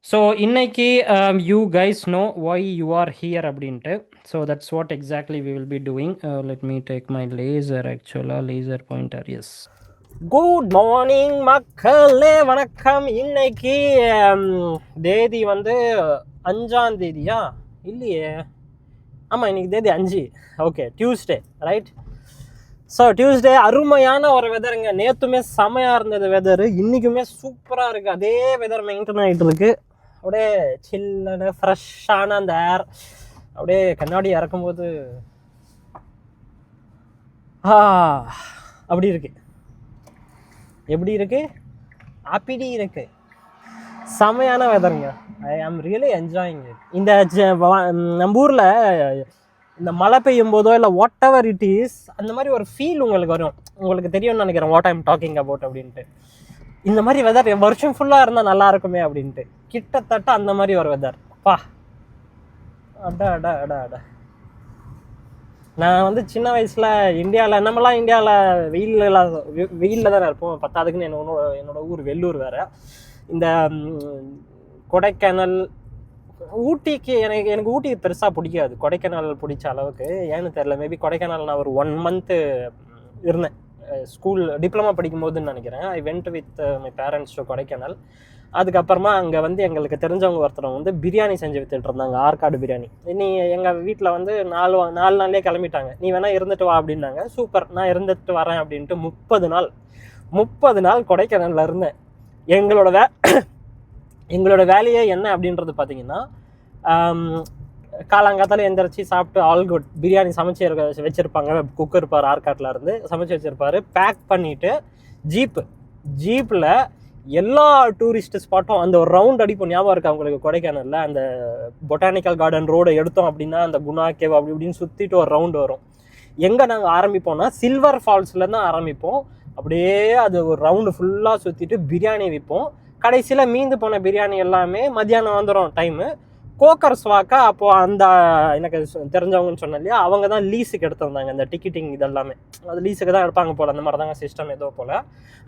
So இன்னைக்கு you guys know why you are here அப்படின்ட்டு. So that's what exactly we will be doing. Let me take my laser, ஆக்சுவலாக laser pointer. Yes, good morning மக்களே, வணக்கம். இன்னைக்கு தேதி வந்து 5ஆம் தேதியா இல்லையே? ஆமாம், இன்னைக்கு தேதி 5. Okay, Tuesday, right? So Tuesday அருமையான ஒரு வெதருங்க. நேற்றுமே செமையாக இருந்தது வெதரு, இன்றைக்குமே சூப்பராக இருக்குது. அதே வெதர் மெயின்டைன் ஆகிட்டு இருக்கு. அப்படியே சில்லுன்னு ஃப்ரெஷ்ஷான அந்த ஏர் அப்படியே கண்ணாடி இறக்கும்போது அப்படி இருக்கு. எப்படி இருக்கு? அப்படி இருக்கு. செமையான வெதருங்க. ஐ ஆம் ரியலி என்ஜாயிங் இட். இந்த நம்ம ஊரில் இந்த மழை பெய்யும் போதோ இல்லை வாட் எவர் இட் இஸ், அந்த மாதிரி ஒரு ஃபீல் உங்களுக்கு வரும். உங்களுக்கு தெரியும்னு நினைக்கிறேன் வாட் ஐம் டாக்கிங் அபவுட் அப்படின்ட்டு. இந்த மாதிரி வெதர் வருஷம் ஃபுல்லாக இருந்தால் நல்லா இருக்குமே அப்படின்ட்டு கிட்டத்தட்ட அந்த மாதிரி ஒரு வெதர். பா அடா அடா அடா அடா. நான் வந்து சின்ன வயசில் இந்தியாவில், நம்மலாம் இந்தியாவில் வெயிலில் தானே இருப்போம். பத்தாவதுக்குன்னு என்னோட ஊர் வெள்ளூர் வேறு. இந்த கொடைக்கானல், ஊட்டிக்கு எனக்கு ஊட்டி பெருசாக பிடிக்காது. கொடைக்கானல் பிடிச்ச அளவுக்கு ஏன்னு தெரில. மேபி கொடைக்கானல் நான் ஒரு 1 month இருந்தேன். ஸ்கூல் டிப்ளமா படிக்கும் போதுன்னு நினைக்கிறேன். I went with my parents to Kodaikanal. அதுக்கப்புறமா அங்கே வந்து எங்களுக்கு தெரிஞ்சவங்க ஒருத்தர் வந்து பிரியாணி செஞ்சு வித்துட்டு இருந்தாங்க, ஆற்காடு பிரியாணி. நீ எங்கள் வீட்டில் வந்து 4 நாள்லேயே கிளம்பிட்டாங்க. நீ வேணா இருந்துட்டு வா அப்படின்னாங்க. சூப்பர், நான் இருந்துட்டு வரேன் அப்படின்ட்டு 30 நாள் கொடைக்கானலில் இருந்தேன். எங்களோட வேலையே என்ன அப்படின்றது பார்த்தீங்கன்னா, காலங்காத்தால எந்திரிச்சு சாப்பிட்டு ஆல் குட், பிரியாணி சமைச்சு வச்சுருப்பாங்க. குக் இருப்பார், ஆற்காட்டில் இருந்து சமைச்சு வச்சுருப்பாரு. பேக் பண்ணிவிட்டு ஜீப்பில் எல்லா டூரிஸ்ட் ஸ்பாட்டும் அந்த ஒரு ரவுண்ட் அடிப்போம். ஞாபகம் இருக்கா அவங்களுக்கு? கொடைக்கானலில் அந்த பொட்டானிக்கல் கார்டன் ரோடை எடுத்தோம் அப்படின்னா அந்த குணா கேவ் அப்படி இப்படின்னு சுற்றிட்டு ஒரு ரவுண்டு வரும். எங்கே நாங்கள் ஆரம்பிப்போம்னா சில்வர் ஃபால்ஸ்லேருந்து ஆரம்பிப்போம். அப்படியே அது ஒரு ரவுண்டு ஃபுல்லாக சுற்றிட்டு பிரியாணி விற்போம். கடைசியில் மீந்து போன பிரியாணி எல்லாமே மத்தியானம் வந்துடும் டைமு. கோக்கர்ஸ் வாக்கா அப்போது அந்த எனக்கு தெரிஞ்சவங்கன்னு சொன்னேன் இல்லையா, அவங்க தான் லீஸுக்கு எடுத்திருந்தாங்க இந்த டிக்கெட்டிங் இதெல்லாமே. அது லீஸுக்கு தான் எடுப்பாங்க போல், அந்த மாதிரி தாங்க சிஸ்டம் ஏதோ போல்.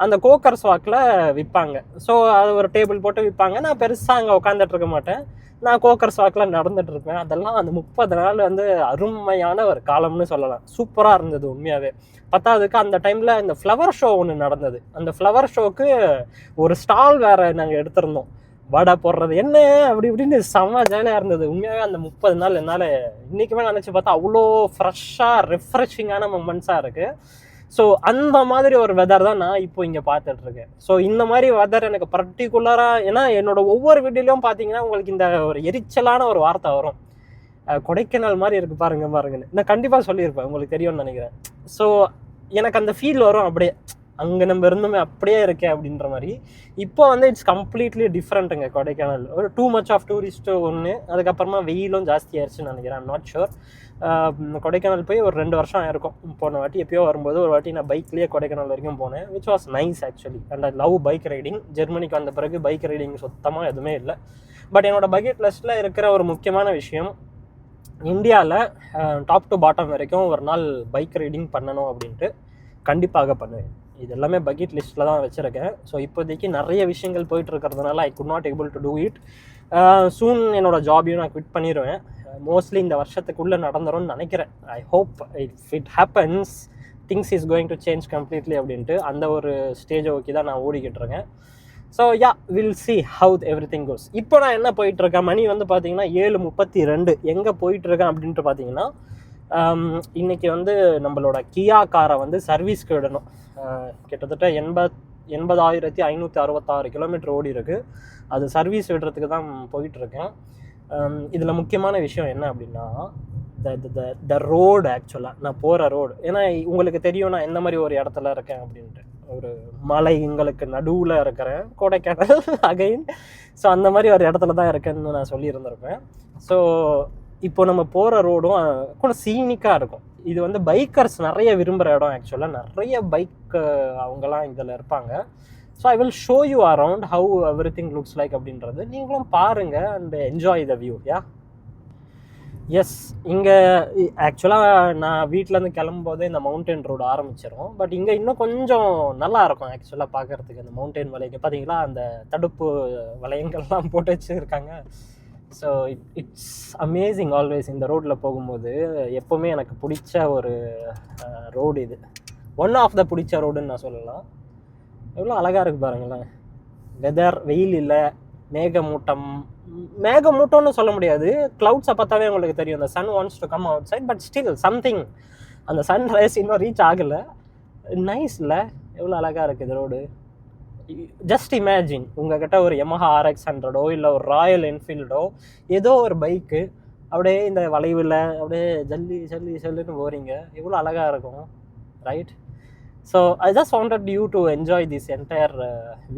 அந்த கோக்கர்ஸ் வாக்கில் விற்பாங்க. ஸோ அது ஒரு டேபிள் போட்டு விற்பாங்க. நான் பெருசாக அங்கே உட்காந்துட்டு இருக்க மாட்டேன். நான் கோக்கர்ஸ் வாக்கில் நடந்துட்டு இருப்பேன். அதெல்லாம் அந்த 30 நாள் வந்து அருமையான ஒரு காலம்னு சொல்லலாம். சூப்பராக இருந்தது உண்மையாகவே. பத்தாவதுக்கு அந்த டைமில் இந்த ஃப்ளவர் ஷோ ஒன்று நடந்தது. அந்த ஃப்ளவர் ஷோக்கு ஒரு ஸ்டால் வேறு நாங்கள் எடுத்திருந்தோம். வடை போடுறது என்ன அப்படி இப்படின்னு செம்ம ஜாலியாக இருந்தது உண்மையாகவே. அந்த 30 நாள் என்னால் இன்றைக்குமே நினச்சி பார்த்தா அவ்வளோ ஃப்ரெஷ்ஷாக ரெஃப்ரெஷிங்கான மொமெண்ட்ஸாக இருக்குது. ஸோ அந்த மாதிரி ஒரு வெதர் தான் நான் இப்போ இங்கே பார்த்துட்ருக்கேன். ஸோ இந்த மாதிரி வெதர் எனக்கு பர்டிகுலராக, ஏன்னா என்னோட ஒவ்வொரு வீடியோலையும் பார்த்தீங்கன்னா உங்களுக்கு இந்த ஒரு எரிச்சலான ஒரு வார்த்தை வரும், கொடைக்கானல் மாதிரி இருக்குது பாருங்கன்னு. நான் கண்டிப்பாக சொல்லியிருப்பேன், உங்களுக்கு தெரியும்னு நினைக்கிறேன். ஸோ எனக்கு அந்த ஃபீல் வரும், அப்படியே அங்கே நம்ம இருந்தோமே அப்படியே இருக்கே அப்படின்ற மாதிரி. இப்போ வந்து இட்ஸ் கம்ப்ளீட்லி டிஃப்ரெண்ட்டுங்க கொடைக்கானல். ஒரு டூ மச் ஆஃப் டூரிஸ்ட்டு ஒன்று, அதுக்கப்புறமா வெயிலும் ஜாஸ்தி ஆயிடுச்சுன்னு நினைக்கிறேன். I'm not sure. கொடைக்கானல் போய் ஒரு 2 வருஷம் ஆயிருக்கும். போன வாட்டி எப்பயோ வரும்போது ஒரு வாட்டி நான் பைக்லேயே கொடைக்கானல் வரைக்கும் போனேன், which was nice actually. And I love bike riding. ஜெர்மனிக்கு வந்த பிறகு பைக் ரைடிங் சுத்தமாக எதுவுமே இல்லை. பட் என்னோடய பக்கெட் லிஸ்ட்டில் இருக்கிற ஒரு முக்கியமான விஷயம், இந்தியாவில் டாப் டு பாட்டம் வரைக்கும் ஒரு நாள் பைக் ரைடிங் பண்ணணும் அப்படின்ட்டு கண்டிப்பாக பண்ணுவேன். இது எல்லாமே பக்கெட் லிஸ்ட்டில் தான் வச்சுருக்கேன். ஸோ இப்போதைக்கு நிறைய விஷயங்கள் போயிட்டுருக்கிறதுனால I could not able to do it. Soon என்னோடய ஜாபையும் நான் குவிட் பண்ணிடுவேன். மோஸ்ட்லி இந்த வருஷத்துக்குள்ளே நடந்துரும்னு நினைக்கிறேன். I hope if it happens things is going to change completely அப்படின்ட்டு அந்த ஒரு ஸ்டேஜை ஓகே தான் நான் ஓடிக்கிட்டு இருக்கேன். So yeah, will see how every thing கோஸ். இப்போ நான் என்ன போயிட்டுருக்கேன், மணி வந்து பார்த்தீங்கன்னா 7:32. எங்கே போயிட்டுருக்கேன் அப்படின்ட்டு பார்த்தீங்கன்னா, இன்றைக்கி வந்து நம்மளோட கியா காரை வந்து சர்வீஸ்க்கு விடணும். கிட்டத்தட்ட 80,566 கிலோமீட்டர் ஓடி இருக்குது. அது சர்வீஸ் விடுறதுக்கு தான் போயிட்டுருக்கேன். இதில் முக்கியமான விஷயம் என்ன அப்படின்னா, த ரோடு, ஆக்சுவலாக நான் போகிற ரோடு. ஏன்னா உங்களுக்கு தெரியும் நான் எந்த மாதிரி ஒரு இடத்துல இருக்கேன் அப்படின்ட்டு. ஒரு மலைங்களுக்கு நடுவில் இருக்கிறேன், கொடைக்கானல் அகைன். ஸோ அந்த மாதிரி ஒரு இடத்துல தான் இருக்கேன்னு நான் சொல்லியிருந்திருப்பேன். ஸோ இப்போ நம்ம போகிற ரோடும் கொஞ்சம் சீனிக்காக இருக்கும். இது வந்து பைக்கர்ஸ் நிறைய விரும்புகிற இடம். ஆக்சுவலாக நிறைய பைக் அவங்கெல்லாம் இதில் இருப்பாங்க. So I will show you around how everything looks like அப்படின்றது. நீங்களும் பாருங்கள் and enjoy the view. Yeah, yes, இங்கே ஆக்சுவலாக நான் வீட்டிலேருந்து கிளம்பும்போதே இந்த மவுண்டன் ரோடு ஆரம்பிச்சிடும். பட் இங்கே இன்னும் கொஞ்சம் நல்லா இருக்கும் ஆக்சுவலாக பார்க்குறதுக்கு. அந்த மவுண்டன் வலைங்க பார்த்தீங்களா, அந்த தடுப்பு வளையங்கள்லாம் போட்டு வச்சுருக்காங்க. ஸோ இட்ஸ் அமேசிங் ஆல்வேஸ் இந்த ரோட்டில் போகும்போது. எப்போவுமே எனக்கு பிடிச்ச ஒரு ரோடு இது. ஒன் ஆஃப் த பிடிச்ச ரோடுன்னு நான் சொல்லலாம். எவ்வளோ அழகாக இருக்குது பாருங்களேன். வெதர், வெயில் இல்லை, மேகமூட்டம்னு சொல்ல முடியாது. க்ளவுட்ஸை பார்த்தாவே உங்களுக்கு தெரியும் the sun wants to come outside, but still something, அந்த சன்ரைஸ் இன்னும் ரீச் ஆகலை. நைஸ் இல்லை? எவ்வளோ அழகாக இருக்குது ரோடு. ஜஸ்ட் இமேஜின், உங்ககிட்ட ஒரு Yamaha RX100ஓ இல்லை ஒரு ராயல் என்ஃபீல்டோ ஏதோ ஒரு பைக்கு அப்படியே இந்த வளைவில் அப்படியே ஜல்லுன்னு போகிறீங்க. எவ்வளோ அழகாக இருக்கும், right? So I just wanted you to enjoy this entire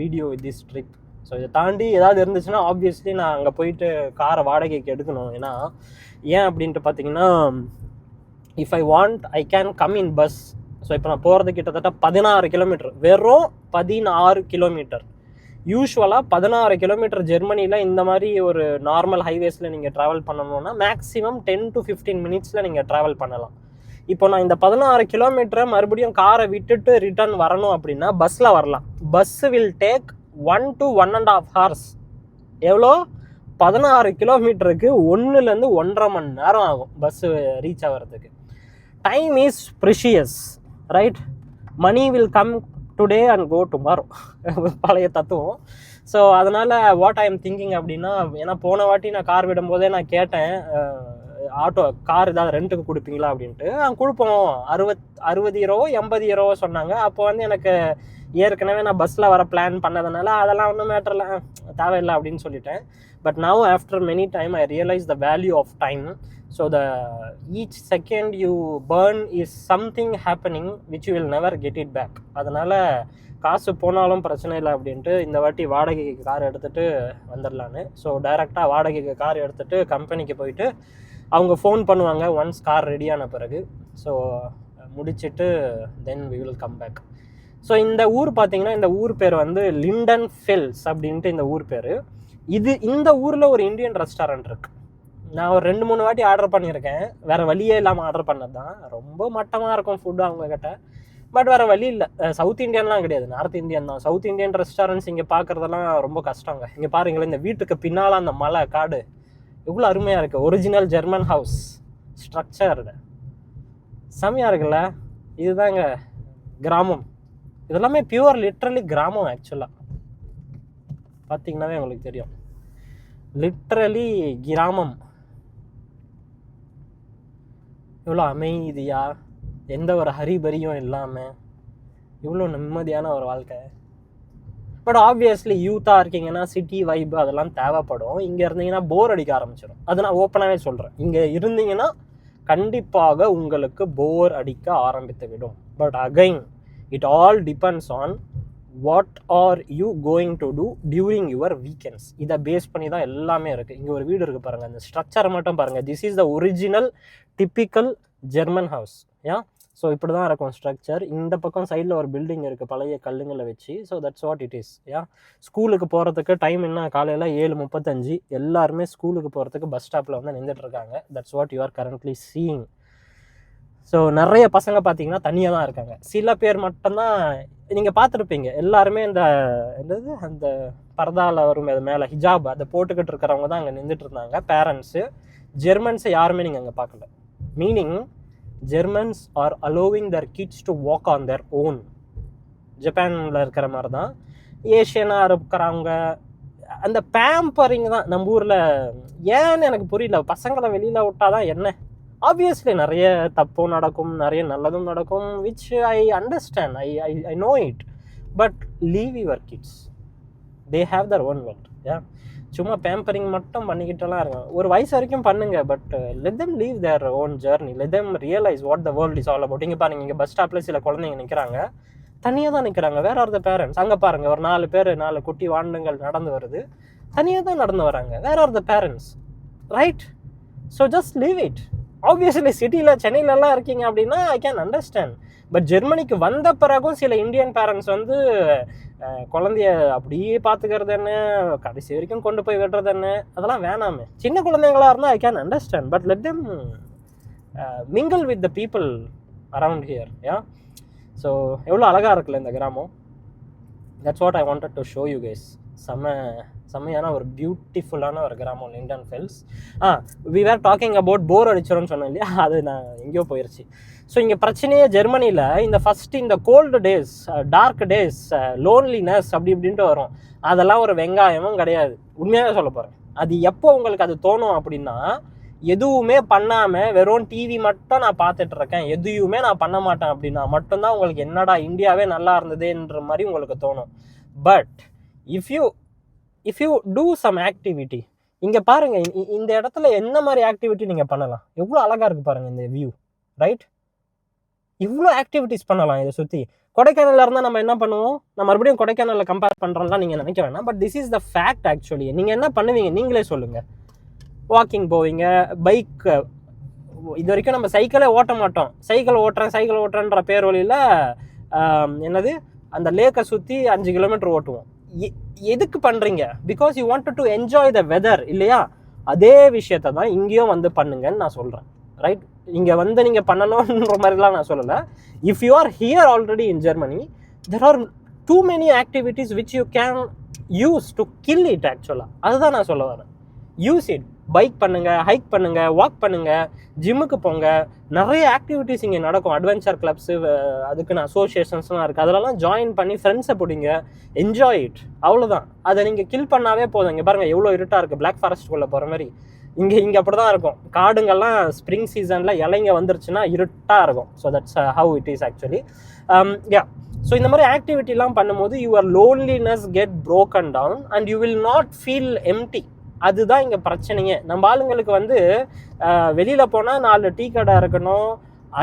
video with this trip. So இதை தாண்டி ஏதாவது இருந்துச்சுன்னா ஆப்வியஸ்லி நான் அங்கே போயிட்டு காரை வாடகைக்கு எடுக்கணும். ஏன் அப்படின்ட்டு பார்த்தீங்கன்னா, if I want I can come in bus. So இப்போ நான் போகிறது கிட்டத்தட்ட 16 கிலோமீட்டர், வெறும் 16 கிலோமீட்டர். யூஸ்வலாக 16 கிலோமீட்டர் ஜெர்மனியில் இந்த மாதிரி ஒரு நார்மல் ஹைவேஸில் நீங்கள் ட்ராவல் பண்ணணுன்னா மேக்ஸிமம் 10 to 15 மினிட்ஸில் நீங்கள் ட்ராவல் பண்ணலாம். இப்போ நான் இந்த 16 கிலோமீட்டரை மறுபடியும் காரை விட்டுட்டு ரிட்டர்ன் வரணும் அப்படின்னா பஸ்ஸில் வரலாம். Bus will take 1 to 1.5 hours. எவ்வளோ? 16 கிலோமீட்டருக்கு 1லேருந்து 1.5 மணி நேரம் ஆகும் பஸ்ஸு ரீச் ஆகிறதுக்கு. Time is precious, right? Money will come today and go tomorrow, பழைய தத்துவம். ஸோ அதனால் வாட் ஐ எம் திங்கிங் அப்படின்னா, ஏன்னா போன வாட்டி நான் கார் விடும்போதே நான் கேட்டேன், ஆட்டோ கார் ஏதாவது ரெண்ட்டுக்கு கொடுப்பீங்களா அப்படின்ட்டு. கொடுப்போம், 60 யூரோவோ 80 யூரோவோ சொன்னாங்க. அப்போ வந்து எனக்கு ஏற்கனவே நான் பஸ்ஸில் வர பிளான் பண்ணதுனால அதெல்லாம் ஒன்றும் மேட்டரில் தேவையில்லை அப்படின்னு சொல்லிட்டேன். But now after many time I realise the value of time. So each second you burn is something happening which you will never get it back. அதனால் காசு போனாலும் பிரச்சனை இல்லை அப்படின்ட்டு இந்த வாட்டி வாடகைக்கு கார் எடுத்துகிட்டு வந்துடலான்னு. ஸோ டைரெக்டாக வாடகைக்கு கார் எடுத்துகிட்டு கம்பெனிக்கு போயிட்டு அவங்க ஃபோன் பண்ணுவாங்க ஒன்ஸ் கார் ரெடியான பிறகு. ஸோ முடிச்சுட்டு தென் we will come back. So இந்த ஊர் பார்த்தீங்கன்னா, இந்த ஊர் பேர் வந்து லிண்டன் ஃபெல்ஸ் அப்படின்ட்டு இந்த ஊர் பேர். இந்த ஊரில் ஒரு இந்தியன் ரெஸ்டாரண்ட் இருக்குது. நான் ஒரு 2-3 வாட்டி ஆர்டர் பண்ணியிருக்கேன். வேறு வழியே இல்லாமல் ஆர்டர் பண்ணது தான். ரொம்ப மட்டமாக இருக்கும் ஃபுட்டு அவங்கக்கிட்ட. பட் வேறு வழி இல்லை. சவுத் இண்டியன்லாம் கிடையாது, நார்த் இந்தியன் தான். சவுத் இண்டியன் ரெஸ்டாரண்ட்ஸ் இங்கே பார்க்குறதெல்லாம் ரொம்ப கஷ்டங்க. இங்கே பாருங்களேன், இந்த வீட்டுக்கு பின்னால் அந்த மலை காடு எவ்வளோ அருமையாக இருக்குது. ஒரிஜினல் ஜெர்மன் ஹவுஸ் ஸ்ட்ரக்சர்டு செம்மையாக இருக்குல்ல. இதுதாங்க கிராமம். இதெல்லாமே பியூர் லிட்ரலி கிராமம். ஆக்சுவலாக பார்த்தீங்கன்னாவே உங்களுக்கு தெரியும், லிட்ரலி கிராமம். இவ்வளோ அமைதியாக, எந்த ஒரு ஹரிபரியும் இல்லாமல் இவ்வளோ நிம்மதியான ஒரு வாழ்க்கை. பட் ஆப்வியஸ்லி யூத்தாக இருக்கீங்கன்னா சிட்டி வைப்பு அதெல்லாம் தேவைப்படும். இங்கே இருந்தீங்கன்னா போர் அடிக்க ஆரம்பிச்சிடும். அது நான் ஓப்பனாகவே சொல்கிறேன். இங்கே இருந்தீங்கன்னா கண்டிப்பாக உங்களுக்கு போர் அடிக்க ஆரம்பித்து விடும். But again it all depends on what are you going to two during your weekends. இதை பேஸ் பண்ணி தான் எல்லாமே இருக்குது. இங்கே ஒரு வீடு இருக்குது பாருங்கள், அந்த ஸ்ட்ரக்சரை மட்டும் பாருங்கள். This is the original typical German house. So இப்படி தான் இருக்கும் ஸ்ட்ரக்சர். இந்த பக்கம் சைடில் ஒரு பில்டிங் இருக்குது பழைய கல்லுங்களை வச்சு. So that's what it is. ஸ்கூலுக்கு போகிறதுக்கு டைம் என்ன, காலையில் 7:35. எல்லாருமே ஸ்கூலுக்கு போகிறதுக்கு பஸ் ஸ்டாப்பில் வந்து நின்றுட்டுருக்காங்க. That's what you are currently seeing. So நிறைய பசங்க பார்த்தீங்கன்னா தனியாக தான் இருக்காங்க. சில பேர் மட்டும்தான் நீங்கள் பார்த்துருப்பீங்க. எல்லாருமே அந்த பரதாவில் வரும் அது மேலே ஹிஜாப் அதை போட்டுக்கிட்டு இருக்கிறவங்க தான் அங்கே நின்றுட்டு இருந்தாங்க, பேரண்ட்ஸு. ஜெர்மன்ஸை யாருமே நீங்கள் அங்கே பார்க்கல. Meaning Germans are allowing their kids to walk on their own. ஜப்பானில் இருக்கிற மாதிரி தான் ஏஷியனாக இருக்கிறவங்க. அந்த பேம்பரிங் தான் நம்ம ஊரில். ஏன்னு எனக்கு புரியல. பசங்களை வெளியில் விட்டால் தான் என்ன, ஆப்வியஸ்லி நிறைய தப்பும் நடக்கும், நிறைய நல்லதும் நடக்கும், which I understand, I know it. But leave your kids, they have their own world. சும்மா பேம்பரிங் மட்டும் பண்ணிக்கிட்டலாம் இருங்க. ஒரு வயசு வரைக்கும் பண்ணுங்க, but let them leave their own journey. Let them realise what the world is all about. இங்கே பாருங்க, இங்கே பஸ் ஸ்டாப்பில் சில குழந்தைங்க நிற்கிறாங்க, தனியாக தான் நிற்கிறாங்க. வேற ஆர் த பேரண்ட்ஸ். அங்கே பாருங்கள், ஒரு 4 பேர் 4 குட்டி வாண்டுங்கள் நடந்து வருது, தனியாக தான் நடந்து வராங்க. வேற R the parents, right? So just leave it. Obviously சிட்டியில் சென்னையிலலாம் இருக்கீங்க அப்படின்னா ஐ கேன் அண்டர்ஸ்டாண்ட். பட் ஜெர்மனிக்கு வந்த பிறகும் சில இந்தியன் பேரண்ட்ஸ் வந்து குழந்தைய அப்படியே பார்த்துக்கிறது என்ன, கடைசி வரைக்கும் கொண்டு போய் விடுறது என்ன, அதெல்லாம் வேணாமே. சின்ன குழந்தைங்களா இருந்தால் I can understand, but let them mingle with the people around here. Yeah, so எவ்வளோ அழகாக இருக்குல்ல இந்த கிராமம். That's what I wanted to show you guys. செம்மையான ஒரு பியூட்டிஃபுல்லான ஒரு கிராமம் Lindenfels. We were talking about bore அடிச்சிடும்னு சொன்னேன் இல்லையா, அது நான் எங்கேயோ போயிடுச்சு. ஸோ இங்கே பிரச்சனையே ஜெர்மனியில் இந்த ஃபஸ்ட்டு இந்த cold days, dark days, loneliness அப்படி இப்படின்ட்டு வரும். அதெல்லாம் ஒரு வெங்காயமும் கிடையாது. உண்மையாக சொல்ல போகிறேன், அது எப்போ உங்களுக்கு அது தோணும் அப்படின்னா, எதுவுமே பண்ணாமல் வெறும் டிவி மட்டும் நான் பார்த்துட்டு இருக்கேன், எதுவுமே நான் பண்ண மாட்டேன் அப்படின்னா மட்டும்தான் உங்களுக்கு என்னடா இந்தியாவே நல்லா இருந்ததுன்ற மாதிரி உங்களுக்கு தோணும். But if you do some activity, இங்கே பாருங்கள், இந்த இடத்துல என்ன மாதிரி ஆக்டிவிட்டி நீங்கள் பண்ணலாம். எவ்வளோ அழகாக இருக்குது பாருங்கள் இந்த வியூ, ரைட்? இவ்வளோ ஆக்டிவிட்டிஸ் பண்ணலாம் இதை சுற்றி. கொடைக்கானலில் இருந்தால் நம்ம என்ன பண்ணுவோம், நம்ம மறுபடியும் கொடைக்கானலில் கம்பேர் பண்ணுறோம்லாம் நீங்கள் நினைக்க வேணாம். But this is the fact. Actually நீங்கள் என்ன பண்ணுவீங்க நீங்களே சொல்லுங்கள். வாக்கிங் போவீங்க, பைக். இது வரைக்கும் நம்ம சைக்கிளே ஓட்ட மாட்டோம். சைக்கிள் ஓட்டுறேன்ற பேர் வழியில் என்னது அந்த லேக்கை சுற்றி 5 கிலோமீட்டர் ஓட்டுவோம். எதுக்கு பண்ணுறீங்க? Because you want to enjoy the weather இல்லையா? அதே விஷயத்தை தான் இங்கேயும் வந்து பண்ணுங்கன்னு நான் சொல்கிறேன், ரைட்? இங்கே வந்து நீங்கள் பண்ணணுன்ற மாதிரிலாம் நான் சொல்லலை. If you are here already in Germany, there are too many activities which you can use to kill it. ஆக்சுவலாக அதுதான் நான் சொல்ல வரேன். Use it. பைக் பண்ணுங்கள், ஹைக் பண்ணுங்கள், வாக் பண்ணுங்கள், ஜிம்முக்கு போங்க. நிறைய ஆக்டிவிட்டீஸ் இங்கே நடக்கும். அட்வென்ச்சர் கிளப்ஸு, அதுக்குன்னு அசோசியேஷன்ஸ்லாம் இருக்குது. அதிலலாம் ஜாயின் பண்ணி ஃப்ரெண்ட்ஸை பிடிங்க, என்ஜாய் இட். அவ்வளோதான். அதை நீங்கள் கில் பண்ணாவே போதும். இங்கே பாருங்கள் எவ்வளோ இருட்டாக இருக்குது, பிளாக் ஃபாரஸ்ட்குள்ளே போகிற மாதிரி. இங்கே அப்படி தான் இருக்கும். காடுங்கள்லாம் ஸ்ப்ரிங் சீசனில் இலைங்க வந்துருச்சுன்னா இருட்டாக இருக்கும். So that's how it is actually. Yeah, so இந்த மாதிரி ஆக்டிவிட்டிலாம் பண்ணும்போது your loneliness get broken down and you will not feel empty. அதுதான் இங்கே பிரச்சனையே. நம்ம ஆளுங்களுக்கு வந்து வெளியில் போனால் 4 டீ கடை இருக்கணும்.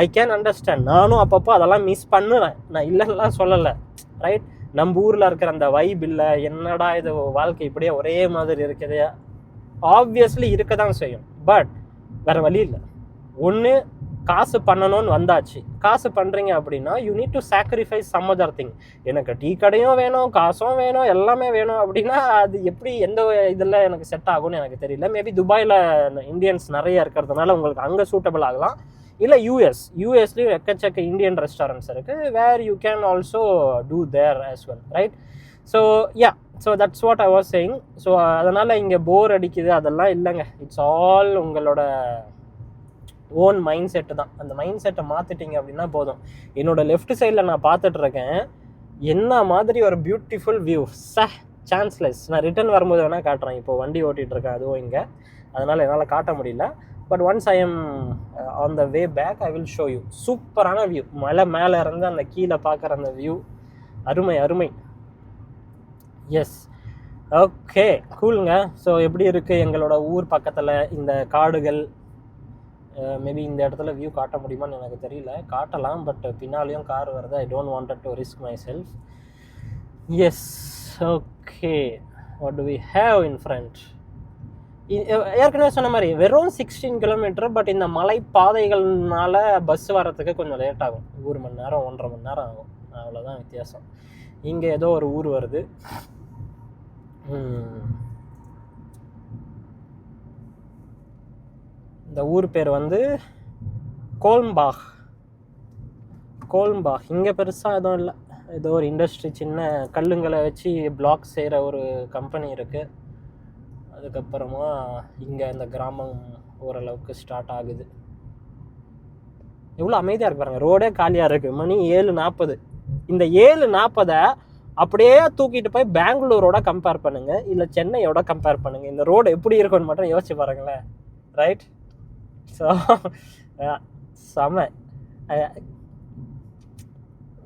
ஐ கேன் அண்டர்ஸ்டாண்ட். நானும் அப்பப்போ அதெல்லாம் மிஸ் பண்ணுறேன், நான் இல்லைலாம் சொல்லலை, ரைட்? நம்ம ஊரில் இருக்கிற அந்த வைப் இல்லை. என்னடா இது வாழ்க்கை இப்படியே ஒரே மாதிரி இருக்குது, ஆப்வியஸ்லி இருக்க தான் செய்யும். பட் வேறு வழி இல்லை. ஒன்று காசு பண்ணணும்னு வந்தாச்சு. காசு பண்ணுறீங்க அப்படின்னா you need to sacrifice some other thing. எனக்கு டீ கடையும் வேணும், காசும் வேணும், எல்லாமே வேணும் அப்படின்னா அது எப்படி எந்த இதில் எனக்கு செட் ஆகும்னு எனக்கு தெரியல. மேபி துபாயில் இந்தியன்ஸ் நிறைய இருக்கிறதுனால உங்களுக்கு அங்கே சூட்டபிள் ஆகலாம். இல்லை யூஎஸ்லேயும் எக்கச்சக்க இந்தியன் ரெஸ்டாரண்ட்ஸ் இருக்குது where you can also do there as well, right? So yeah, so that's what I was saying. So அதனால் இங்கே போர் அடிக்குது அதெல்லாம் இல்லைங்க. இட்ஸ் ஆல் உங்களோட ஓன் மைண்ட் செட்டு தான். அந்த மைண்ட் செட்டை மாற்றிட்டீங்க அப்படின்னா போதும். என்னோடய லெஃப்ட் சைடில் நான் பார்த்துட்ருக்கேன், என்ன மாதிரி ஒரு பியூட்டிஃபுல் வியூ. சான்ஸ்லெஸ். நான் ரிட்டர்ன் வரும்போது வேணால் காட்டுறேன். இப்போ வண்டி ஓட்டிகிட்ருக்கேன் அதுவும் இங்கே, அதனால் என்னால் காட்ட முடியல. But once I am on the way back I will show you. சூப்பரான வியூ. மலை மேலே இருந்து அந்த கீழே பார்க்குற அந்த வியூ அருமை. S, okay, கூலுங்க. ஸோ எப்படி இருக்குது எங்களோட ஊர் பக்கத்தில் இந்த காடுகள்? மேபி இந்த இடத்துல வியூ காட்ட முடியுமான்னு எனக்கு தெரியல. காட்டலாம், பட் பின்னாலேயும் கார் வருது. I don't wanted to risk myself. Yes, okay, what do we have in front? ஏற்கனவே சொன்ன மாதிரி வெறும் 16 கிலோமீட்டர். பட் இந்த மலை பாதைகள்னால பஸ் வரத்துக்கு கொஞ்சம் லேட் ஆகும். 1 மணி நேரம் 1.5 மணி நேரம் ஆகும். அவ்வளோதான் வித்தியாசம். இங்கே ஏதோ ஒரு ஊர் வருது. இந்த ஊர் பேர் வந்து கோல்ம்பாக். இங்கே பெருசாக எதுவும் இல்லை. ஏதோ ஒரு இண்டஸ்ட்ரி, சின்ன கல்லுங்களை வச்சு பிளாக் செய்கிற ஒரு கம்பெனி இருக்குது. அதுக்கப்புறமா இங்கே இந்த கிராமம் ஓரளவுக்கு ஸ்டார்ட் ஆகுது. எவ்வளோ அமைதியாக இருக்கு பாருங்கள். ரோடே காலியாக இருக்குது. மணி 7:40. இந்த 7:40 அப்படியே தூக்கிட்டு போய் பெங்களூரோட கம்பேர் பண்ணுங்கள், இல்லை சென்னையோட கம்பேர் பண்ணுங்கள். இந்த ரோடு எப்படி இருக்குன்னு மட்டும் யோசிச்சு பாருங்களேன், ரைட்? ஸோ செம.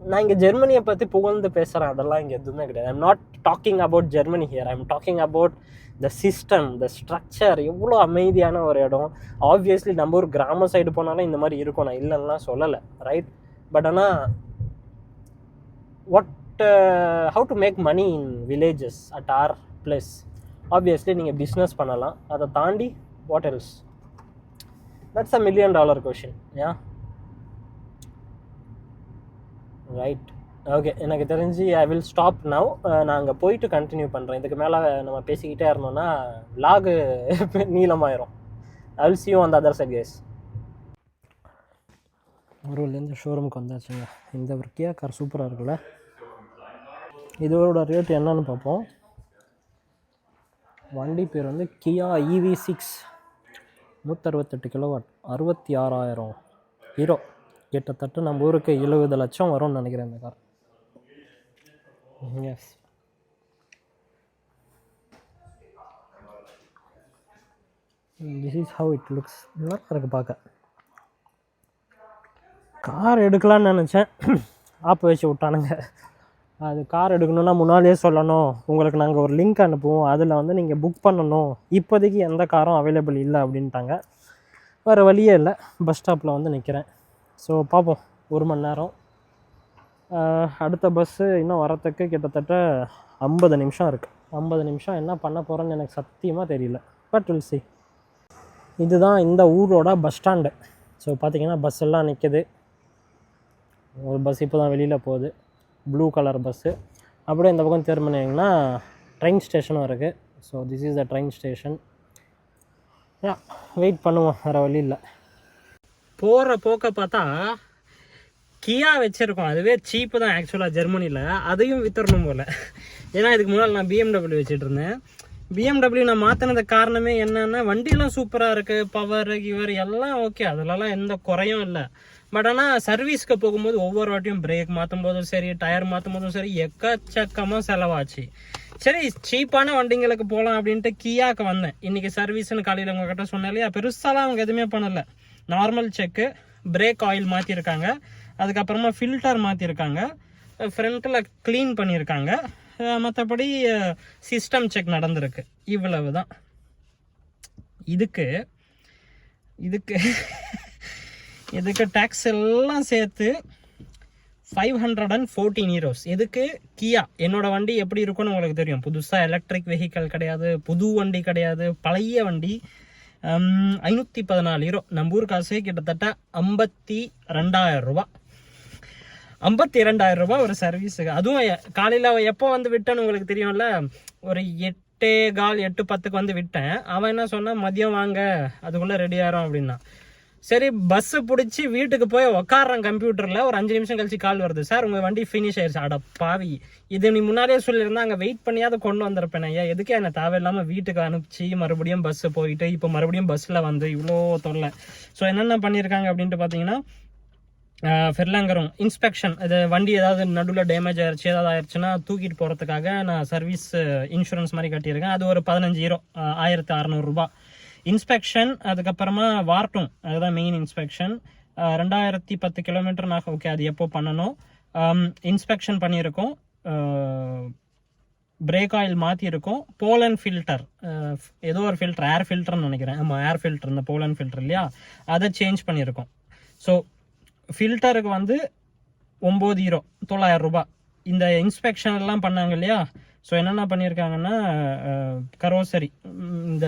நான் இங்கே ஜெர்மனியை பற்றி புகழ்ந்து பேசுகிறேன், அதெல்லாம் இங்கே எதுவுமே கிடையாது. I'm not talking about Germany here. I'm talking about the system, the structure. எவ்வளோ அமைதியான ஒரு இடம். ஆப்வியஸ்லி நம்ம ஒரு கிராம சைடு போனாலும் இந்த மாதிரி இருக்கும், நான் இல்லைன்னா சொல்லலை, ரைட்? பட் ஆனால் how to make money in villages at our place? Obviously நீங்கள் பிஸ்னஸ் பண்ணலாம். அதை தாண்டி what else? That's a $1 million question. Yeah, right. Okay, எனக்கு தெரிஞ்சு ஐ வில் ஸ்டாப் நவ். நான் அங்கே போயிட்டு கண்டினியூ பண்ணுறேன். இதுக்கு மேலே நம்ம பேசிக்கிட்டே இருந்தோம்னா லாகு நீளமாயிரும். I will see you on the other side guys. ஊர்லேருந்து ஷோரூமுக்கு வந்தாச்சுங்க. இந்த ஒரு கியா கார் சூப்பராக இருக்குல்ல. இதோட ரேட் என்னன்னு பார்ப்போம். வண்டி பேர் வந்து கியா EV6, 168 கிலோவாட், 66,000 ஹீரோ. கிட்டத்தட்ட நம்ம ஊருக்கு 70 லட்சம் வரும்னு நினைக்கிறேன் இந்த car. Yes, this is how it looks. நல்லா இருக்குது பார்க்க. கார் எடுக்கலான்னு நினச்சேன், ஆப் வச்சு விட்டானுங்க. அது கார் எடுக்கணுன்னா முன்னாடியே சொல்லணும், உங்களுக்கு நாங்கள் ஒரு லிங்க் அனுப்புவோம், அதில் வந்து நீங்கள் புக் பண்ணணும், இப்போதைக்கு எந்த காரும் அவைலபிள் இல்லை அப்படின்ட்டாங்க. வேறு வழியே இல்லை, பஸ் ஸ்டாப்பில் வந்து நிற்கிறேன். ஸோ பார்ப்போம், 1 மணி நேரம். அடுத்த பஸ்ஸு இன்னும் வரத்துக்கு கிட்டத்தட்ட 50 நிமிஷம் இருக்குது. 50 நிமிஷம் என்ன பண்ண போகிறேன்னு எனக்கு சத்தியமாக தெரியல, பட் வில் see. இதுதான் இந்த ஊரோட பஸ் ஸ்டாண்டு. ஸோ பார்த்திங்கன்னா பஸ் எல்லாம் நிற்கிது. ஒரு பஸ் இப்போ தான் வெளியில் போகுது, ப்ளூ கலர் பஸ்ஸு. அப்படியே இந்த பக்கம் திரும்பினீங்கன்னா ட்ரெயின் ஸ்டேஷனும் இருக்குது. So this is the train station. Wait பண்ணுவோம், வேறு வழி இல்லை. போகிற போக்க பார்த்தா கியா வச்சுருக்கோம், அதுவே சீப்பு தான் ஆக்சுவலாக ஜெர்மனியில். அதையும் வித்தரணும் போல். ஏன்னா இதுக்கு முன்னால் நான் BMW வச்சுட்டு இருந்தேன். BMW நான் மாற்றினது காரணமே என்னென்னா, வண்டியெலாம் சூப்பராக இருக்குது, பவர் கிவர் எல்லாம் ஓகே, அதிலலாம் எந்த குறையும் இல்லை. பட் ஆனால் சர்வீஸ்க்கு போகும்போது ஒவ்வொரு வாட்டியும் பிரேக் மாற்றும் போதும் சரி, டயர் மாற்றும் போதும் சரி, எக்கச்சக்கமாக செலவாச்சு. சரி, சீப்பான வண்டிங்களுக்கு போகலாம் அப்படின்ட்டு கியாவுக்கு வந்தேன். இன்றைக்கி சர்வீஸ்னு காலையில் உங்கள்கிட்ட சொன்னேன் இல்லையா, பெருசாலாம் அவங்க எதுவுமே பண்ணலை. நார்மல் செக்கு, பிரேக் ஆயில் மாற்றிருக்காங்க, அதுக்கப்புறமா ஃபில்டர் மாற்றிருக்காங்க, ஃப்ரண்ட்டில் க்ளீன் பண்ணியிருக்காங்க, மற்றபடி சிஸ்டம் செக் நடந்திருக்கு. இவ்வளவு தான். இதுக்கு டேக்ஸ் எல்லாம் சேர்த்து 514 euros. எதுக்கு? கியா. என்னோட வண்டி எப்படி இருக்குன்னு உங்களுக்கு தெரியும். புதுசாக எலக்ட்ரிக் வெஹிக்கல் கிடையாது, புது வண்டி கிடையாது, பழைய வண்டி. 514 யூரோ. நம்ம ஊர் காசு கிட்டத்தட்ட 52,000 ரூபா. 52,000 ரூபா ஒரு சர்வீஸுக்கு. அதுவும் காலையில் எப்போ வந்து விட்டேன்னு உங்களுக்கு தெரியும்ல, ஒரு 8:15 8:10 வந்து விட்டேன். அவன் என்ன சொன்னான், மதியம் வாங்க, அதுக்குள்ளே ரெடி ஆயிரும் அப்படின்னா. சரி, பஸ்ஸு பிடிச்சி வீட்டுக்கு போய் உக்காடுறேன் கம்ப்யூட்டரில். ஒரு 5 நிமிஷம் கழிச்சு கால் வருது, சார் உங்கள் வண்டி ஃபினிஷ் ஆயிடுச்சு. அட பாவி, இது நீ முன்னாடியே சொல்லியிருந்தா அங்கே வெயிட் பண்ணியாவது கொண்டு வந்திருப்பேன். ஐயா, எதுக்கே என்னை தேவையில்லாமல் வீட்டுக்கு அனுப்பிச்சு மறுபடியும் பஸ்ஸு போயிட்டு இப்போ மறுபடியும் பஸ்ஸில் வந்து இவ்வளோ தொல்லை. ஸோ என்னென்ன பண்ணியிருக்காங்க அப்படின்ட்டு பார்த்தீங்கன்னா, ஃபெர்லாங்கரும் இன்ஸ்பெக்ஷன். இது வண்டி ஏதாவது நடுவில் டேமேஜ் ஆயிடுச்சு, ஏதாவது ஆயிடுச்சுன்னா தூக்கிட்டு போகிறதுக்காக நான் சர்வீஸ் இன்சூரன்ஸ் மாதிரி கட்டியிருக்கேன். அது ஒரு 15 யூரோ, 1600 ரூபா இன்ஸ்பெக்ஷன். அதுக்கப்புறமா வார்ட்டும், அதுதான் மெயின் இன்ஸ்பெக்ஷன். 2010 கிலோமீட்டர் நான் ஓகே, அது எப்போ பண்ணணும். இன்ஸ்பெக்ஷன் பண்ணியிருக்கோம், பிரேக் ஆயில் மாற்றிருக்கோம், போலன் ஃபில்டர், ஏதோ ஒரு ஃபில்டர், ஏர் ஃபில்டர்னு நினைக்கிறேன். ஆமாம், ஏர் ஃபில்டர், இந்த போலன் ஃபில்டர் இல்லையா, அதை சேஞ்ச் பண்ணியிருக்கோம். ஸோ ஃபில்டருக்கு வந்து 9 யூரோ, 900 ரூபா. இந்த இன்ஸ்பெக்ஷன் எல்லாம் பண்ணாங்க இல்லையா. ஸோ என்னென்ன பண்ணியிருக்காங்கன்னா, கரோசரி, இந்த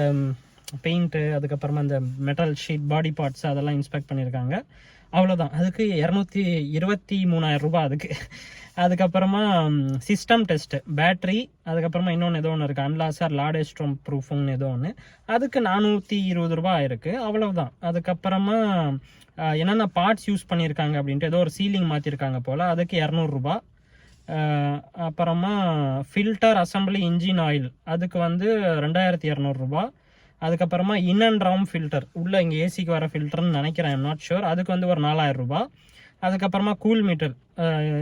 பெயிண்ட்டு, அதுக்கப்புறமா இந்த மெட்டல் ஷீட், பாடி பார்ட்ஸ் அதெல்லாம் இன்ஸ்பெக்ட் பண்ணியிருக்காங்க. அவ்வளோதான். அதுக்கு 223,000 ரூபா அதுக்கு. அதுக்கப்புறமா சிஸ்டம் டெஸ்ட்டு, பேட்ரி, அதுக்கப்புறமா இன்னொன்று ஏதோ ஒன்று இருக்குது, அன்லாசர் லாடேஸ்ட்ரோம் ப்ரூஃபுங்னு ஏதோ ஒன்று, அதுக்கு 420 ரூபா இருக்குது. அவ்வளவுதான். அதுக்கப்புறமா என்னென்ன பார்ட்ஸ் யூஸ் பண்ணியிருக்காங்க அப்படின்ட்டு ஏதோ ஒரு சீலிங் மாற்றிருக்காங்க போல், அதுக்கு 200 ரூபா. அப்புறமா ஃபில்டர் அசம்பிளி இன்ஜின் ஆயில், அதுக்கு வந்து 2200 ரூபா. அதுக்கப்புறமா இன் அண்ட் ரவுண்ட் ஃபில்டர், உள்ள இங்கே ஏசிக்கு வர ஃபில்டர்னு நினைக்கிறேன், ஐம் நாட் ஷுர், அதுக்கு வந்து ஒரு 4000 ரூபா. அதுக்கப்புறமா கூல் மீட்டர்,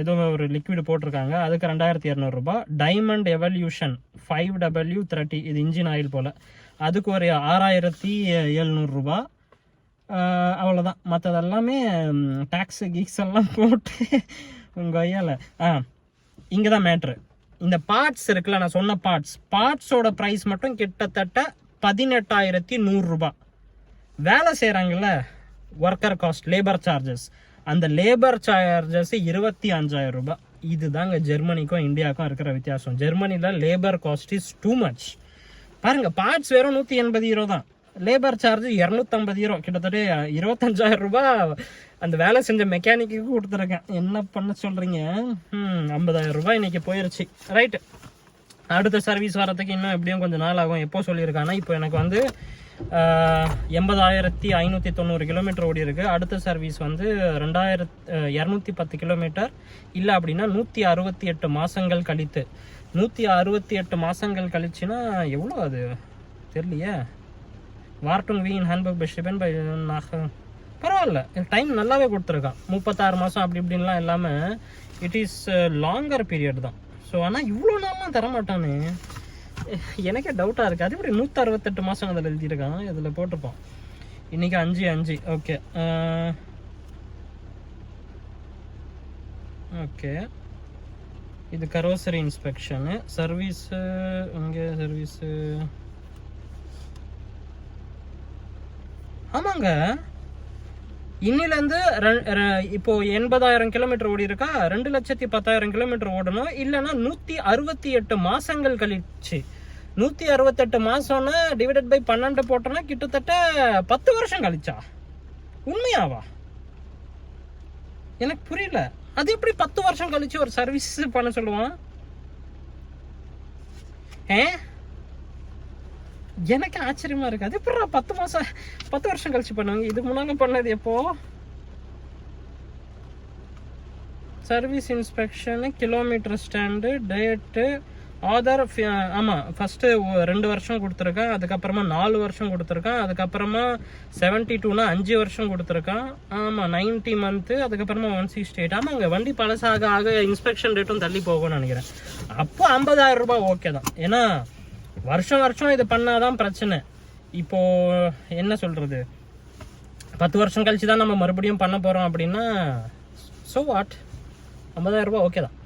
ஏதோ ஒரு லிக்விட் போட்டிருக்காங்க, அதுக்கு 2200 ரூபா. டைமண்ட் எவல்யூஷன் 5W30, இது இன்ஜின் ஆயில் போல், அதுக்கு ஒரு 6700 ரூபா. அவ்வளோதான். மற்றதெல்லாமே டேக்ஸு கீக்ஸ் எல்லாம் போட்டு உங்கள் ஐயால். இங்கே தான் மேட்ரு. இந்த பார்ட்ஸ் இருக்குல்ல, நான் சொன்ன பார்ட்ஸோட ப்ரைஸ் மட்டும் கிட்டத்தட்ட 18,100 ரூபா. வேலை செய்கிறாங்கல்ல, ஒர்க்கர் காஸ்ட், லேபர் சார்ஜஸ், அந்த லேபர் சார்ஜஸ் 25,000 ரூபா. இதுதாங்க ஜெர்மனிக்கும் இந்தியாவுக்கும் இருக்கிற வித்தியாசம். ஜெர்மனியில் labour cost is too much. பாருங்கள், பார்ட்ஸ் வெறும் 180 யூரோ தான். லேபர் சார்ஜ் 250 யூரோ, கிட்டத்தட்ட 25,000 ரூபாய் அந்த வேலை செஞ்ச மெக்கானிக்கு கொடுத்துருக்கேன். என்ன பண்ண சொல்கிறீங்க? 50,000 ரூபாய் இன்னைக்கு போயிருச்சு. ரைட்டு, அடுத்த சர்வீஸ் வரதுக்கு இன்னும் எப்படியும் கொஞ்சம் நாள் ஆகும். எப்போ சொல்லியிருக்காங்கன்னா, இப்போ எனக்கு வந்து 80,590 கிலோமீட்டர் ஓடி இருக்கு. அடுத்த சர்வீஸ் வந்து 2,210 கிலோமீட்டர், இல்லை அப்படின்னா 168 மாதங்கள் கழித்து. 168 மாதங்கள் கழிச்சுன்னா எவ்வளோ அது தெரியலையே. வார்டன் வீன் ஹேண்ட்பேக் பெஸ்டிபன் பை பரவாயில்ல, டைம் நல்லாவே கொடுத்துருக்கான். 36 மாதம் அப்படி இப்படின்லாம் இல்லாமல் இட் இஸ் லாங்கர் பீரியட் தான். ஸோ ஆனால் இவ்வளோ நாள்லாம் தரமாட்டானே, எனக்கே டவுட்டாக இருக்குது. அது எப்படி 168 மாதம் அதில் எழுதியிருக்கான், இதில் போட்டிருப்பான். இன்றைக்கி 5/5. ஓகே ஓகே, இது கரோசரி இன்ஸ்பெக்ஷனு. சர்வீஸு இங்கே சர்வீஸு, ஆமாங்க. இன்னிலேருந்து இப்போ 80,000 கிலோமீட்டர் ஓடி இருக்கா, 2,10,000 கிலோமீட்டர் ஓடணும். இல்லைன்னா 168 மாதங்கள் கழிச்சு. 168 மாதம்னா டிவைடட் பை 12 போட்டோன்னா கிட்டத்தட்ட 10 வருஷம் கழிச்சா? உண்மையாவா? எனக்கு புரியல. அது எப்படி 10 வருஷம் கழிச்சு ஒரு சர்வீஸ் பண்ண சொல்லுவான்? எனக்கு ஆச்சரியமா இருக்கு. அது எப்படி 10 வருஷம் கழிச்சு பண்ணுவாங்க? இது முன்னாங்க பண்ணது எப்போ? சர்வீஸ் இன்ஸ்பெக்ஷனு, கிலோமீட்டர் ஸ்டாண்டு, டேட்டு, ஆதார். ஆமாம், ஃபஸ்ட்டு 2 வருஷம் கொடுத்துருக்கான், அதுக்கப்புறமா 4 வருஷம் கொடுத்துருக்கான், அதுக்கப்புறமா 72னா 5 வருஷம் கொடுத்துருக்கான். ஆமாம், 90 மந்த்து, அதுக்கப்புறமா 168. ஆமாங்க, வண்டி பழசாக ஆக இன்ஸ்பெக்ஷன் ரேட்டும் தள்ளி போகும்னு நினைக்கிறேன். அப்போ 50,000 ரூபாய் ஓகே தான். ஏன்னா வருஷம் இது பண்ணாதான் பிரச்சனை. இப்போது என்ன சொல்கிறது, 10 வருஷம் கழிச்சு தான் நம்ம மறுபடியும் பண்ண போகிறோம் அப்படின்னா, ஸோ வாட், 50,000 ரூபாய் ஓகே தான்.